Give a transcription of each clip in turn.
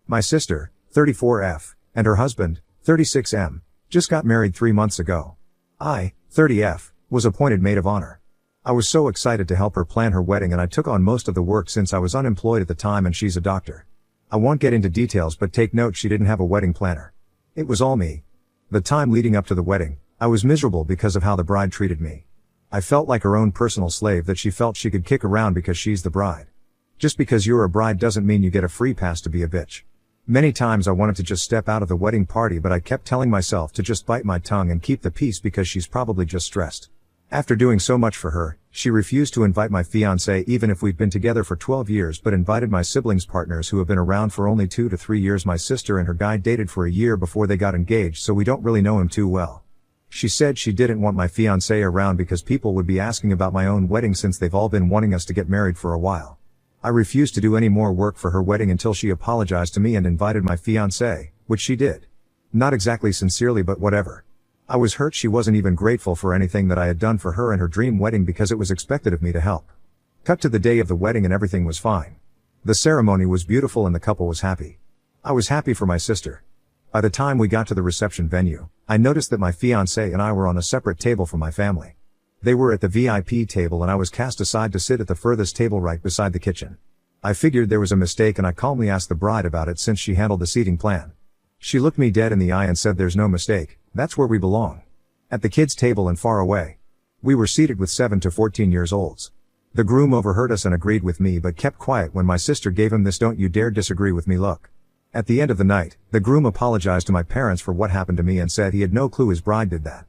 My sister, 34F, and her husband, 36M, just got married 3 months ago. I, 30F, was appointed maid of honor. I was so excited to help her plan her wedding, and I took on most of the work since I was unemployed at the time and she's a doctor. I won't get into details, but take note she didn't have a wedding planner. It was all me. The time leading up to the wedding, I was miserable because of how the bride treated me. I felt like her own personal slave that she felt she could kick around because she's the bride. Just because you're a bride doesn't mean you get a free pass to be a bitch. Many times I wanted to just step out of the wedding party, but I kept telling myself to just bite my tongue and keep the peace because she's probably just stressed. After doing so much for her, she refused to invite my fiancé even if we'd been together for 12 years, but invited my siblings' partners who have been around for only 2 to 3 years. My sister and her guy dated for a year before they got engaged, so we don't really know him too well. She said she didn't want my fiancé around because people would be asking about my own wedding since they've all been wanting us to get married for a while. I refused to do any more work for her wedding until she apologized to me and invited my fiancé, which she did. Not exactly sincerely, but whatever. I was hurt she wasn't even grateful for anything that I had done for her and her dream wedding because it was expected of me to help. Cut to the day of the wedding and everything was fine. The ceremony was beautiful and the couple was happy. I was happy for my sister. By the time we got to the reception venue, I noticed that my fiancé and I were on a separate table from my family. They were at the VIP table and I was cast aside to sit at the furthest table right beside the kitchen. I figured there was a mistake and I calmly asked the bride about it since she handled the seating plan. She looked me dead in the eye and said, "There's no mistake, that's where we belong. At the kids' table and far away." We were seated with 7 to 14 years olds. The groom overheard us and agreed with me but kept quiet when my sister gave him this "don't you dare disagree with me" look. At the end of the night, the groom apologized to my parents for what happened to me and said he had no clue his bride did that.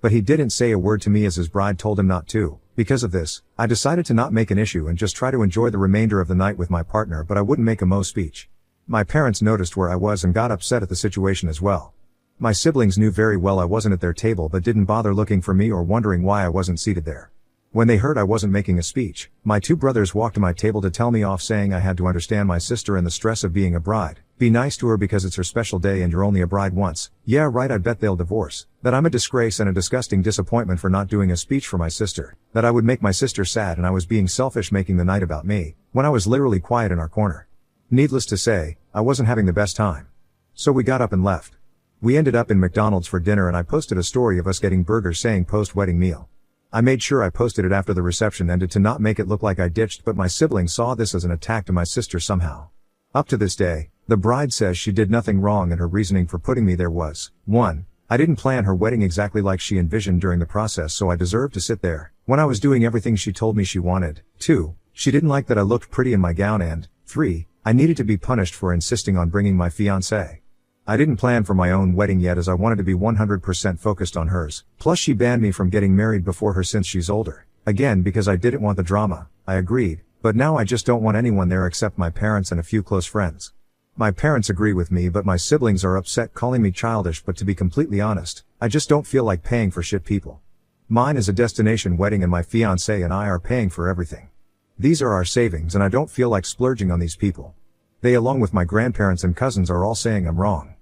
But he didn't say a word to me as his bride told him not to. Because of this, I decided to not make an issue and just try to enjoy the remainder of the night with my partner, but I wouldn't make a mo speech. My parents noticed where I was and got upset at the situation as well. My siblings knew very well I wasn't at their table but didn't bother looking for me or wondering why I wasn't seated there. When they heard I wasn't making a speech, my 2 brothers walked to my table to tell me off, saying I had to understand my sister and the stress of being a bride, be nice to her because it's her special day and you're only a bride once. Yeah right, I bet they'll divorce, that I'm a disgrace and a disgusting disappointment for not doing a speech for my sister, that I would make my sister sad and I was being selfish making the night about me, when I was literally quiet in our corner. Needless to say, I wasn't having the best time. So we got up and left. We ended up in McDonald's for dinner and I posted a story of us getting burgers saying post-wedding meal. I made sure I posted it after the reception ended to not make it look like I ditched, but my siblings saw this as an attack to my sister somehow. Up to this day, the bride says she did nothing wrong and her reasoning for putting me there was, 1. I didn't plan her wedding exactly like she envisioned during the process, so I deserved to sit there when I was doing everything she told me she wanted. 2. She didn't like that I looked pretty in my gown, and 3. I needed to be punished for insisting on bringing my fiancé. I didn't plan for my own wedding yet as I wanted to be 100% focused on hers. Plus she banned me from getting married before her since she's older. Again, because I didn't want the drama. I agreed, but now I just don't want anyone there except my parents and a few close friends. My parents agree with me, but my siblings are upset, calling me childish, but to be completely honest, I just don't feel like paying for shit people. Mine is a destination wedding and my fiancé and I are paying for everything. These are our savings and I don't feel like splurging on these people. They, along with my grandparents and cousins, are all saying I'm wrong.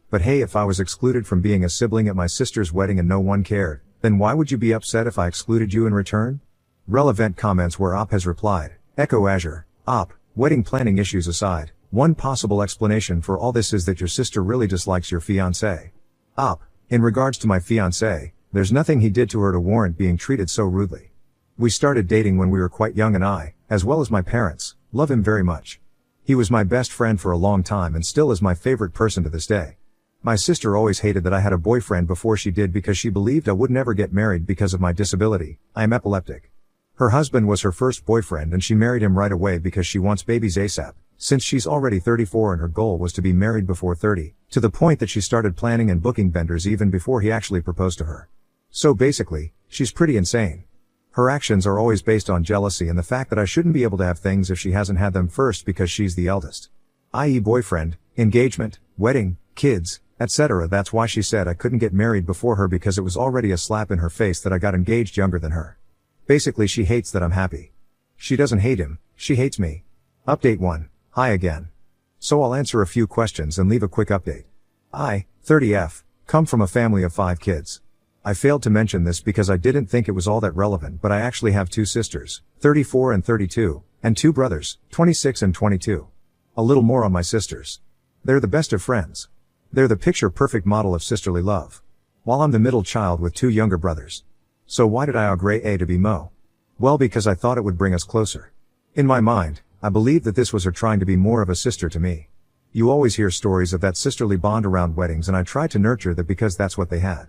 But hey, if I was excluded from being a sibling at my sister's wedding and no one cared, then why would you be upset if I excluded you in return? Relevant comments where Op has replied, Echo Azure, Op, wedding planning issues aside, one possible explanation for all this is that your sister really dislikes your fiancé. Op, in regards to my fiancé, there's nothing he did to her to warrant being treated so rudely. We started dating when we were quite young and I, as well as my parents, love him very much. He was my best friend for a long time and still is my favorite person to this day. My sister always hated that I had a boyfriend before she did because she believed I would never get married because of my disability. I am epileptic. Her husband was her first boyfriend and she married him right away because she wants babies ASAP, since she's already 34 and her goal was to be married before 30, to the point that she started planning and booking vendors even before he actually proposed to her. So basically, she's pretty insane. Her actions are always based on jealousy and the fact that I shouldn't be able to have things if she hasn't had them first because she's the eldest. I.e. boyfriend, engagement, wedding, kids, etc. That's why she said I couldn't get married before her because it was already a slap in her face that I got engaged younger than her. Basically she hates that I'm happy. She doesn't hate him, she hates me. Update 1. Hi again. So I'll answer a few questions and leave a quick update. I, 30F, come from a family of 5 kids. I failed to mention this because I didn't think it was all that relevant, but I actually have 2 sisters, 34 and 32, and 2 brothers, 26 and 22. A little more on my sisters. They're the best of friends. They're the picture-perfect model of sisterly love. While I'm the middle child with 2 younger brothers. So why did I agree to be Mo? Well, because I thought it would bring us closer. In my mind, I believed that this was her trying to be more of a sister to me. You always hear stories of that sisterly bond around weddings, and I tried to nurture that because that's what they had.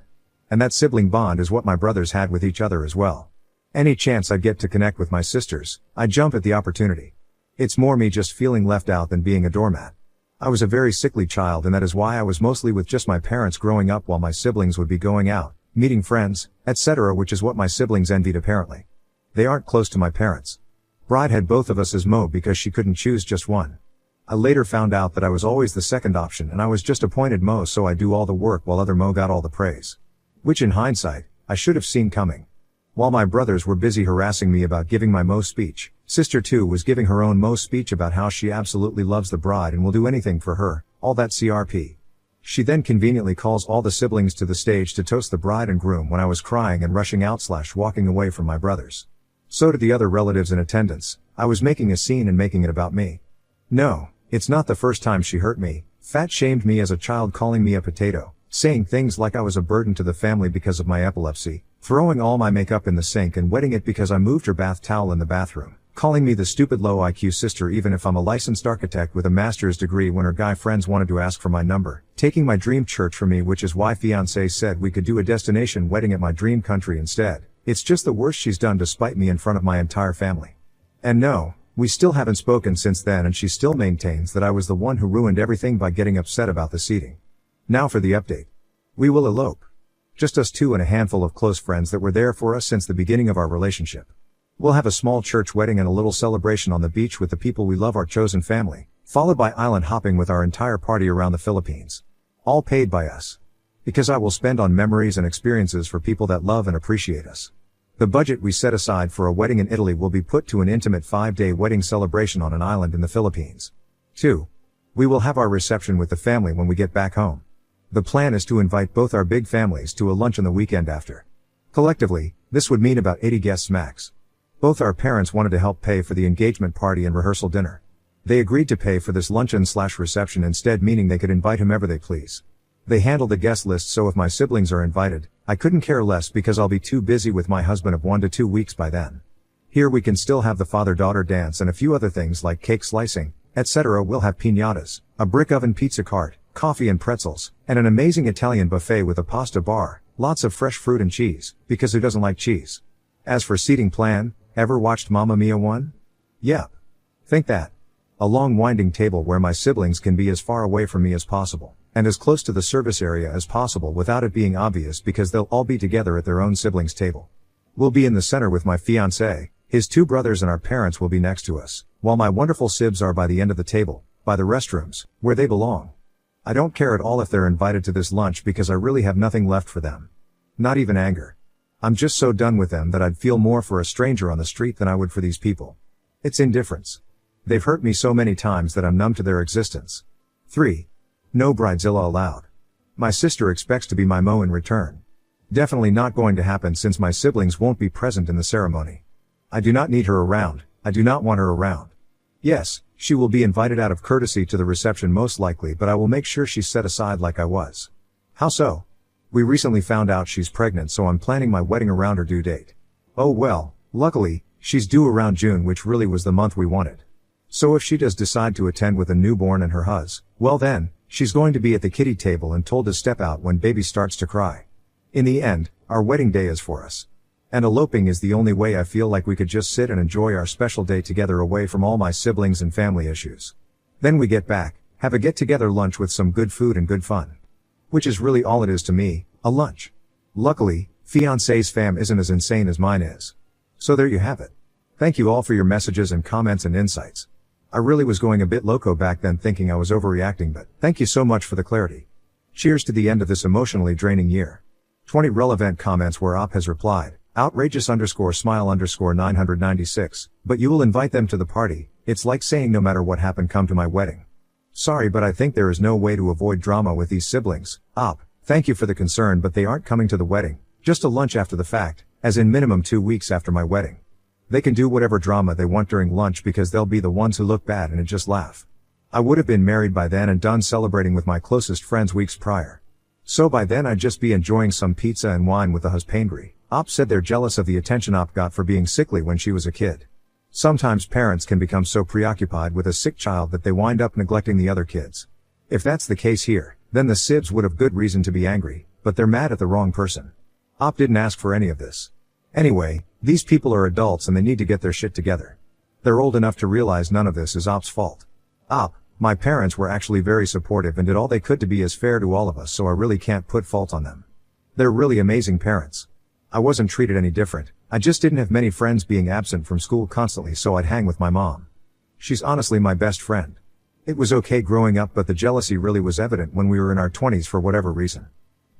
And that sibling bond is what my brothers had with each other as well. Any chance I'd get to connect with my sisters, I'd jump at the opportunity. It's more me just feeling left out than being a doormat. I was a very sickly child, and that is why I was mostly with just my parents growing up while my siblings would be going out, meeting friends, etc., which is what my siblings envied apparently. They aren't close to my parents. Bride had both of us as Mo because she couldn't choose just one. I later found out that I was always the second option and I was just appointed Mo, so I do all the work while other Mo got all the praise. Which in hindsight, I should have seen coming. While my brothers were busy harassing me about giving my Mo speech, Sister 2 was giving her own Mo speech about how she absolutely loves the bride and will do anything for her, all that CRP. She then conveniently calls all the siblings to the stage to toast the bride and groom when I was crying and rushing out / walking away from my brothers. So did the other relatives in attendance. I was making a scene and making it about me. No, it's not the first time she hurt me, fat shamed me as a child, calling me a potato, saying things like I was a burden to the family because of my epilepsy, throwing all my makeup in the sink and wetting it because I moved her bath towel in the bathroom, calling me the stupid low IQ sister even if I'm a licensed architect with a master's degree when her guy friends wanted to ask for my number, taking my dream church from me, which is why fiancé said we could do a destination wedding at my dream country instead. It's just the worst she's done to spite me in front of my entire family. And no, we still haven't spoken since then, and she still maintains that I was the one who ruined everything by getting upset about the seating. Now for the update. We will elope. Just us 2 and a handful of close friends that were there for us since the beginning of our relationship. We'll have a small church wedding and a little celebration on the beach with the people we love, our chosen family, followed by island hopping with our entire party around the Philippines. All paid by us. Because I will spend on memories and experiences for people that love and appreciate us. The budget we set aside for a wedding in Italy will be put to an intimate 5-day wedding celebration on an island in the Philippines. 2. We will have our reception with the family when we get back home. The plan is to invite both our big families to a lunch on the weekend after. Collectively, this would mean about 80 guests max. Both our parents wanted to help pay for the engagement party and rehearsal dinner. They agreed to pay for this luncheon / reception instead, meaning they could invite whomever they please. They handle the guest list, so if my siblings are invited, I couldn't care less because I'll be too busy with my husband of 1 to 2 weeks by then. Here we can still have the father-daughter dance and a few other things like cake slicing, etc. We'll have piñatas, a brick oven pizza cart, coffee and pretzels, and an amazing Italian buffet with a pasta bar, lots of fresh fruit and cheese, because who doesn't like cheese? As for seating plan, ever watched Mamma Mia 1? Yep. Think that. A long winding table where my siblings can be as far away from me as possible, and as close to the service area as possible without it being obvious because they'll all be together at their own siblings' table. We'll be in the center with my fiancé, his 2 brothers, and our parents will be next to us, while my wonderful sibs are by the end of the table, by the restrooms, where they belong. I don't care at all if they're invited to this lunch because I really have nothing left for them. Not even anger. I'm just so done with them that I'd feel more for a stranger on the street than I would for these people. It's indifference. They've hurt me so many times that I'm numb to their existence. 3. No bridezilla allowed. My sister expects to be my Mo in return. Definitely not going to happen since my siblings won't be present in the ceremony. I do not need her around. I do not want her around. Yes, she will be invited out of courtesy to the reception most likely, but I will make sure she's set aside like I was. How so? We recently found out she's pregnant, so I'm planning my wedding around her due date. Oh well, luckily, she's due around June, which really was the month we wanted. So if she does decide to attend with a newborn and her hus, well then, she's going to be at the kiddie table and told to step out when baby starts to cry. In the end, our wedding day is for us. And eloping is the only way I feel like we could just sit and enjoy our special day together away from all my siblings and family issues. Then we get back, have a get-together lunch with some good food and good fun. Which is really all it is to me, a lunch. Luckily, fiancé's fam isn't as insane as mine is. So there you have it. Thank you all for your messages and comments and insights. I really was going a bit loco back then thinking I was overreacting, but thank you so much for the clarity. Cheers to the end of this emotionally draining year. 20 relevant comments where Op has replied, outrageous_smile_996, but you will invite them to the party. It's like saying no matter what happened, come to my wedding. Sorry, but I think there is no way to avoid drama with these siblings. Op, thank you for the concern, but they aren't coming to the wedding, just a lunch after the fact, as in minimum 2 weeks after my wedding. They can do whatever drama they want during lunch because they'll be the ones who look bad and just laugh. I would have been married by then and done celebrating with my closest friends weeks prior. So by then I'd just be enjoying some pizza and wine with the husbandry. Op said they're jealous of the attention Op got for being sickly when she was a kid. Sometimes parents can become so preoccupied with a sick child that they wind up neglecting the other kids. If that's the case here, then the sibs would have good reason to be angry, but they're mad at the wrong person. Op didn't ask for any of this. Anyway, these people are adults and they need to get their shit together. They're old enough to realize none of this is Op's fault. Op, my parents were actually very supportive and did all they could to be as fair to all of us, so I really can't put fault on them. They're really amazing parents. I wasn't treated any different, I just didn't have many friends being absent from school constantly, so I'd hang with my mom. She's honestly my best friend. It was okay growing up, but the jealousy really was evident when we were in our 20s for whatever reason.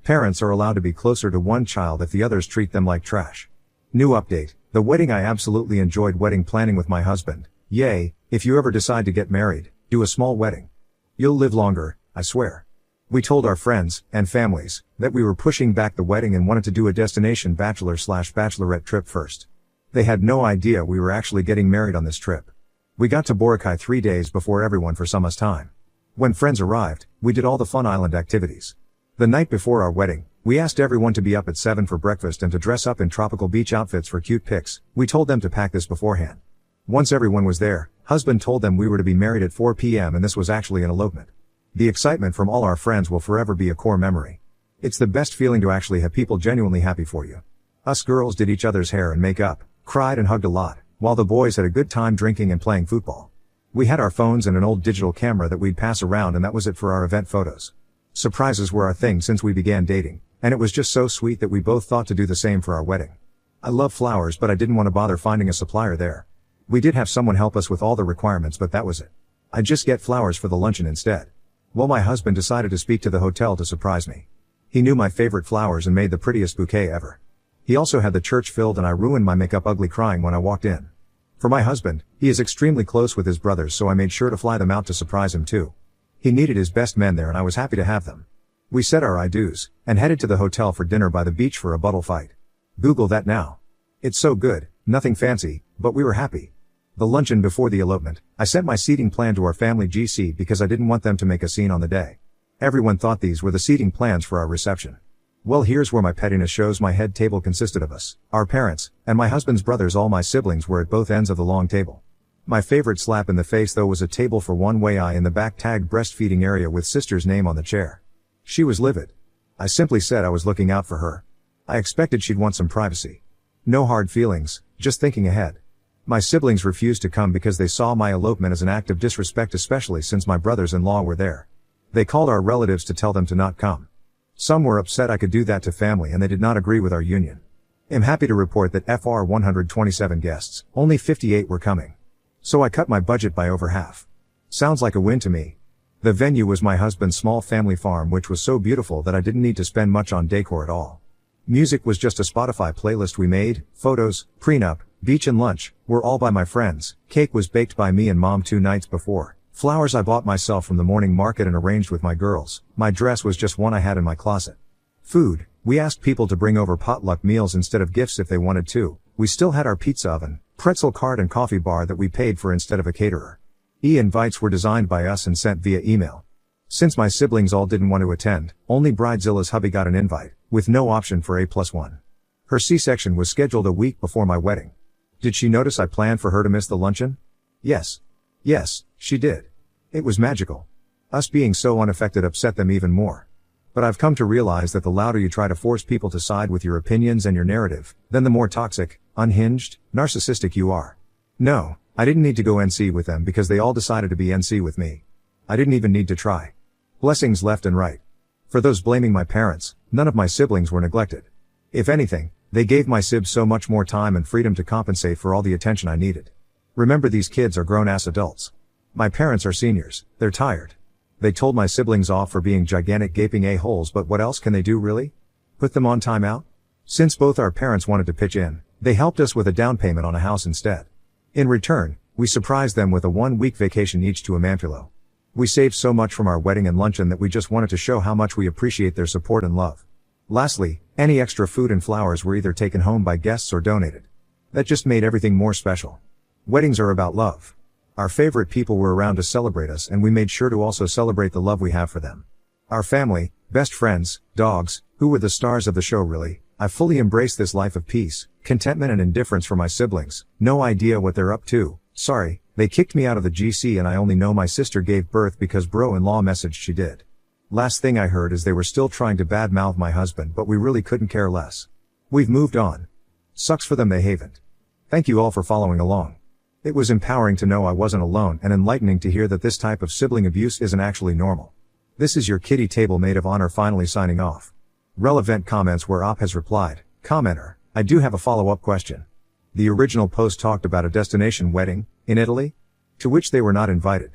Parents are allowed to be closer to one child if the others treat them like trash. New update, the wedding. I absolutely enjoyed wedding planning with my husband. Yay, if you ever decide to get married, do a small wedding. You'll live longer, I swear. We told our friends, and families, that we were pushing back the wedding and wanted to do a destination bachelor/bachelorette trip first. They had no idea we were actually getting married on this trip. We got to Boracay 3 days before everyone for summer's time. When friends arrived, we did all the fun island activities. The night before our wedding, we asked everyone to be up at 7 for breakfast and to dress up in tropical beach outfits for cute pics. We told them to pack this beforehand. Once everyone was there, husband told them we were to be married at 4 p.m. and this was actually an elopement. The excitement from all our friends will forever be a core memory. It's the best feeling to actually have people genuinely happy for you. Us girls did each other's hair and makeup, cried and hugged a lot, while the boys had a good time drinking and playing football. We had our phones and an old digital camera that we'd pass around, and that was it for our event photos. Surprises were our thing since we began dating, and it was just so sweet that we both thought to do the same for our wedding. I love flowers, but I didn't want to bother finding a supplier there. We did have someone help us with all the requirements, but that was it. I'd just get flowers for the luncheon instead. Well, my husband decided to speak to the hotel to surprise me. He knew my favorite flowers and made the prettiest bouquet ever. He also had the church filled, and I ruined my makeup ugly crying when I walked in. For my husband, he is extremely close with his brothers, so I made sure to fly them out to surprise him too. He needed his best men there and I was happy to have them. We said our I-dos, and headed to the hotel for dinner by the beach for a bottle fight. Google that now. It's so good, nothing fancy, but we were happy. The luncheon before the elopement, I sent my seating plan to our family GC because I didn't want them to make a scene on the day. Everyone thought these were the seating plans for our reception. Well, here's where my pettiness shows. My head table consisted of us, our parents, and my husband's brothers. All my siblings were at both ends of the long table. My favorite slap in the face though was a table for one way I in the back tagged breastfeeding area with sister's name on the chair. She was livid. I simply said I was looking out for her. I expected she'd want some privacy. No hard feelings, just thinking ahead. My siblings refused to come because they saw my elopement as an act of disrespect, especially since my brothers-in-law were there. They called our relatives to tell them to not come. Some were upset I could do that to family and they did not agree with our union. I'm happy to report that FR 127 guests, only 58 were coming. So I cut my budget by over half. Sounds like a win to me. The venue was my husband's small family farm, which was so beautiful that I didn't need to spend much on decor at all. Music was just a Spotify playlist we made, photos, prenup, beach and lunch, were all by my friends, cake was baked by me and mom 2 nights before, flowers I bought myself from the morning market and arranged with my girls, my dress was just one I had in my closet. Food, we asked people to bring over potluck meals instead of gifts if they wanted to, we still had our pizza oven, pretzel cart and coffee bar that we paid for instead of a caterer. E-invites were designed by us and sent via email. Since my siblings all didn't want to attend, only Bridezilla's hubby got an invite, with no option for A+1. Her C-section was scheduled a week before my wedding. Did she notice I planned for her to miss the luncheon? Yes. Yes, she did. It was magical. Us being so unaffected upset them even more. But I've come to realize that the louder you try to force people to side with your opinions and your narrative, then the more toxic, unhinged, narcissistic you are. No, I didn't need to go NC with them because they all decided to be NC with me. I didn't even need to try. Blessings left and right. For those blaming my parents, none of my siblings were neglected. If anything, they gave my sibs so much more time and freedom to compensate for all the attention I needed. Remember, these kids are grown-ass adults. My parents are seniors, they're tired. They told my siblings off for being gigantic gaping a-holes, but what else can they do really? Put them on timeout? Since both our parents wanted to pitch in, they helped us with a down payment on a house instead. In return, we surprised them with a 1-week vacation each to Amanpulo. We saved so much from our wedding and luncheon that we just wanted to show how much we appreciate their support and love. Lastly, any extra food and flowers were either taken home by guests or donated. That just made everything more special. Weddings are about love. Our favorite people were around to celebrate us, and we made sure to also celebrate the love we have for them. Our family, best friends, dogs, who were the stars of the show really. I fully embraced this life of peace, contentment and indifference for my siblings. No idea what they're up to. Sorry, they kicked me out of the GC and I only know my sister gave birth because bro-in-law messaged she did. Last thing I heard is they were still trying to badmouth my husband, but we really couldn't care less. We've moved on. Sucks for them they haven't. Thank you all for following along. It was empowering to know I wasn't alone and enlightening to hear that this type of sibling abuse isn't actually normal. This is your kitty table maid of honor finally signing off. Relevant comments where Op has replied. Commenter, I do have a follow-up question. The original post talked about a destination wedding, in Italy? To which they were not invited.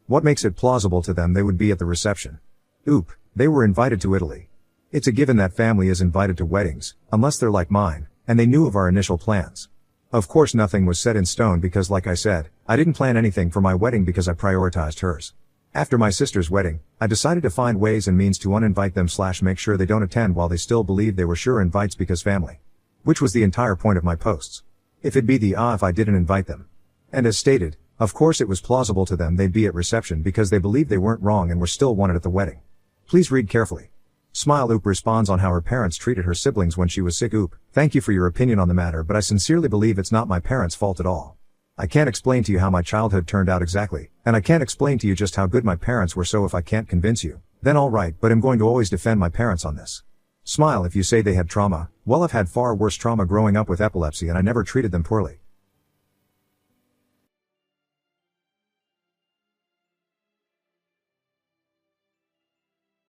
What makes it plausible to them they would be at the reception? Oop, they were invited to Italy. It's a given that family is invited to weddings, unless they're like mine, and they knew of our initial plans. Of course nothing was set in stone because like I said, I didn't plan anything for my wedding because I prioritized hers. After my sister's wedding, I decided to find ways and means to uninvite them / make sure they don't attend while they still believe they were sure invites because family. Which was the entire point of my posts. If it'd be the if I didn't invite them. And as stated, of course it was plausible to them they'd be at reception because they believed they weren't wrong and were still wanted at the wedding. Please read carefully. Smile Oop responds on how her parents treated her siblings when she was sick. Oop, thank you for your opinion on the matter, but I sincerely believe it's not my parents' fault at all. I can't explain to you how my childhood turned out exactly, and I can't explain to you just how good my parents were, so if I can't convince you, then alright, but I'm going to always defend my parents on this. Smile if you say they had trauma. Well, I've had far worse trauma growing up with epilepsy and I never treated them poorly.